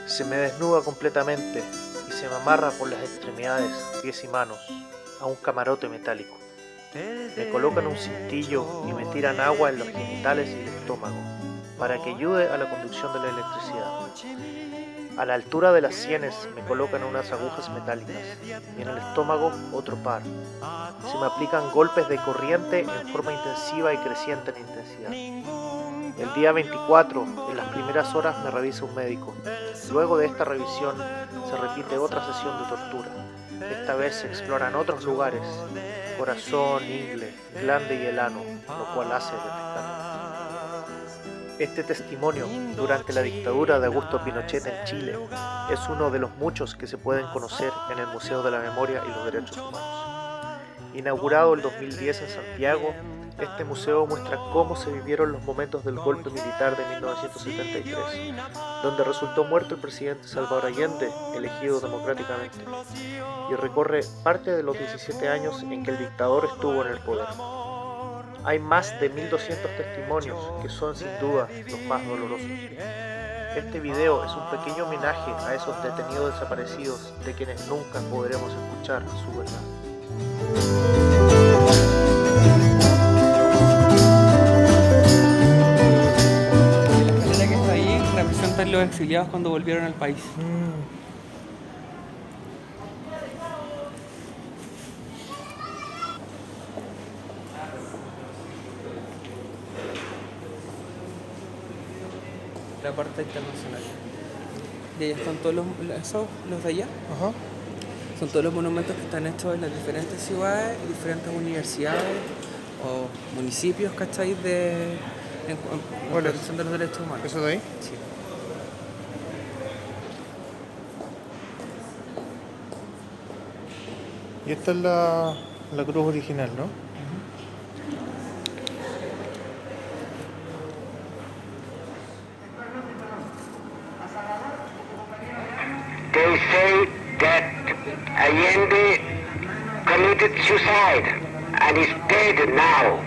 Se me desnuda completamente y se me amarra por las extremidades, pies y manos, a un camarote metálico. Me colocan un cintillo y me tiran agua en los genitales y el estómago, para que ayude a la conducción de la electricidad. A la altura de las sienes me colocan unas agujas metálicas y en el estómago otro par. Se me aplican golpes de corriente en forma intensiva y creciente en intensidad. El día 24, en las primeras horas, me revisa un médico. Luego de esta revisión, se repite otra sesión de tortura. Esta vez se exploran otros lugares: corazón, ingle, glande y el ano, lo cual hace defecar. Este testimonio durante la dictadura de Augusto Pinochet en Chile es uno de los muchos que se pueden conocer en el Museo de la Memoria y los Derechos Humanos. Inaugurado el 2010 en Santiago, este museo muestra cómo se vivieron los momentos del golpe militar de 1973, donde resultó muerto el presidente Salvador Allende, elegido democráticamente, y recorre parte de los 17 años en que el dictador estuvo en el poder. Hay más de 1200 testimonios que son sin duda los más dolorosos. Este video es un pequeño homenaje a esos detenidos desaparecidos de quienes nunca podremos escuchar su verdad. Representan los exiliados cuando volvieron al país. La parte internacional. Y ahí están todos los de allá. Ajá. Son todos los monumentos que están hechos en las diferentes ciudades y diferentes universidades o municipios, ¿cachai? En protección de los derechos humanos. ¿Eso de ahí? Sí. Y esta es la cruz original, ¿no? They say that Allende committed suicide and is dead now.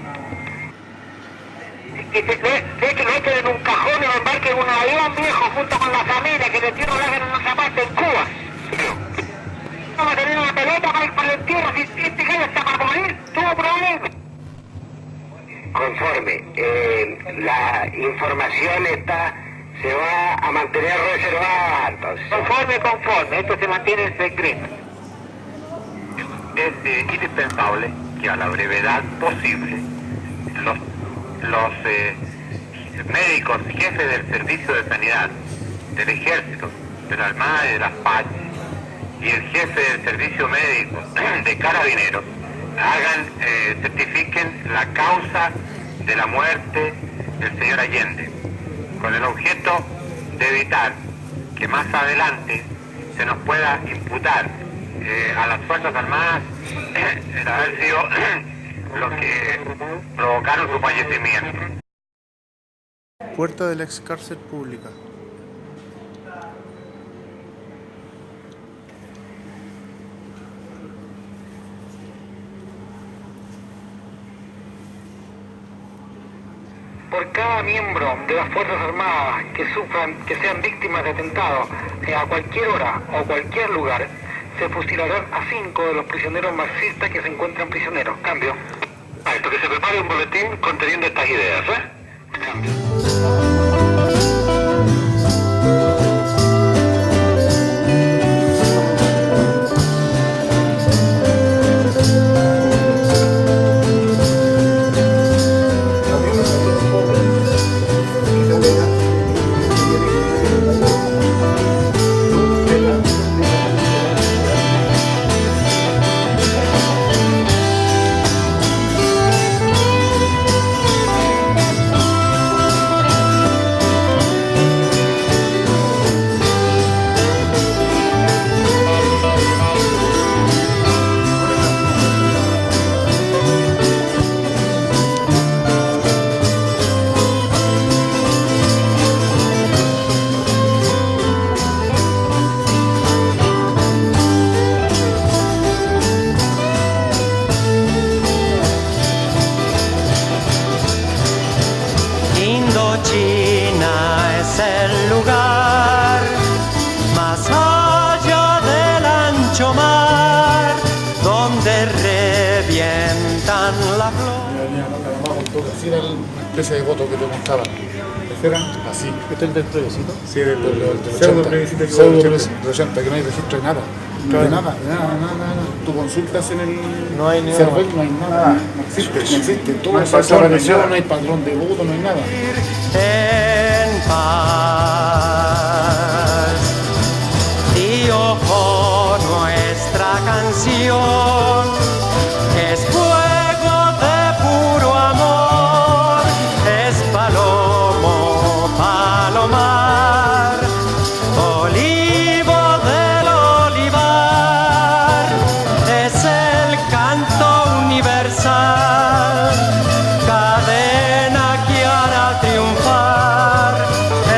Y ve que lo echen en un cajón y lo embarquen en un avión viejo junto con la familia, que le entierro lo hagan en una zapata en Cuba. Vamos a tener una pelota para ir por el entierro, si este gallo está para morir, tuvo problemas. Conforme, la información se va a mantener reservada, entonces. Conforme, esto se mantiene en secreto. Es indispensable que a la brevedad posible los médicos y jefes del servicio de sanidad, del ejército, de la armada y de las FARC y el jefe del servicio médico de carabineros certifiquen la causa de la muerte del señor Allende, con el objeto de evitar que más adelante se nos pueda imputar a las Fuerzas Armadas el haber sido los que provocaron su fallecimiento. Puerta de la ex cárcel pública. Por cada miembro de las Fuerzas Armadas que sean víctimas de atentados a cualquier hora o cualquier lugar, se fusilarán a 5 de los prisioneros marxistas que se encuentran prisioneros. Cambio. Esto, que se prepare un boletín conteniendo estas ideas, Cambio. así era una especie de voto que te mostraban. ¿Ese era? Así. ¿Este es el del plebiscito? Sí, del Pseudo 80, plebiscito que pseudo hubo del plebiscito del 80, que no hay registro de nada. Claro. De nada. Tú consultas en el No hay ni server, nada. no hay nada. No existe. Todo No hay se padrón, no hay desapareció, nada. no hay padrón de voto, no hay nada. En paz, Dios, nuestra canción es fuego de puro amor, es palomo, palomar, olivo del olivar, es el canto universal, cadena que hará triunfar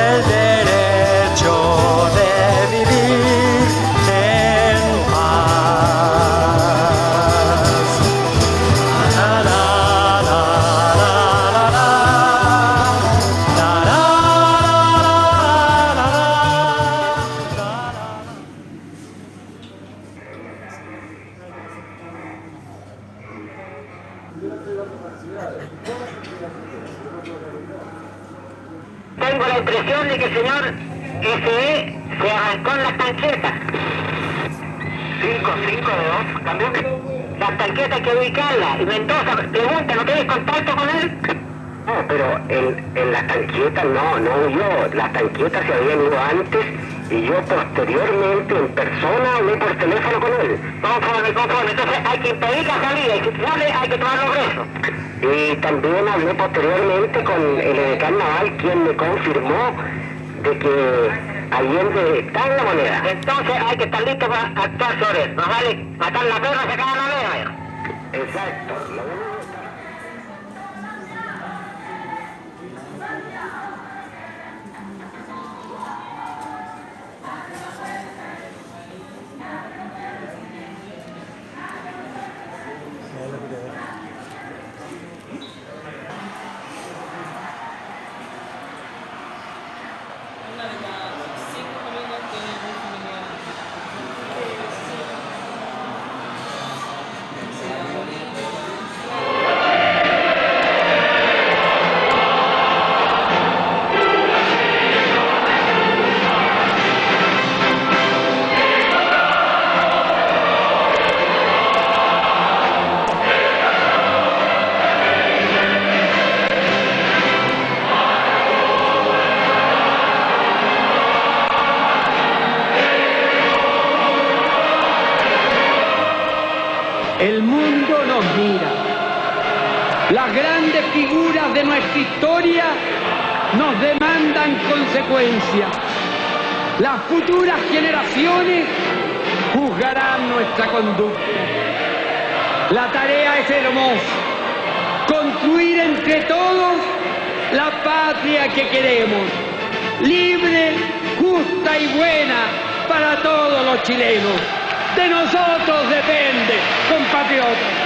el derecho de vivir en paz. La, la, la, la, la, la. La, la, la, la, la, la. Tengo la impresión de que el señor S.E. se arrancó en las tanquetas. 5 de 2, ¿cambió? Las tanquetas hay que ubicarlas. Y Mendoza pregunta, ¿no tienes contacto con él? No, pero en las tanquetas no huyó. Las tanquetas se habían ido antes y yo posteriormente en persona hablé por teléfono con él. Conforme. Entonces hay que impedir la salida y si sale hay que tomarlo preso. Y también hablé posteriormente con el edecán naval, quien me confirmó de que Allende está en la moneda. Entonces hay que estar listo para actuar sobre él. No vale matar la perra, sacar la moneda. Exacto. El mundo nos mira. Las grandes figuras de nuestra historia nos demandan consecuencias. Las futuras generaciones juzgarán nuestra conducta. La tarea es hermosa. Construir entre todos la patria que queremos. Libre, justa y buena para todos los chilenos. De nosotros depende, compatriotas.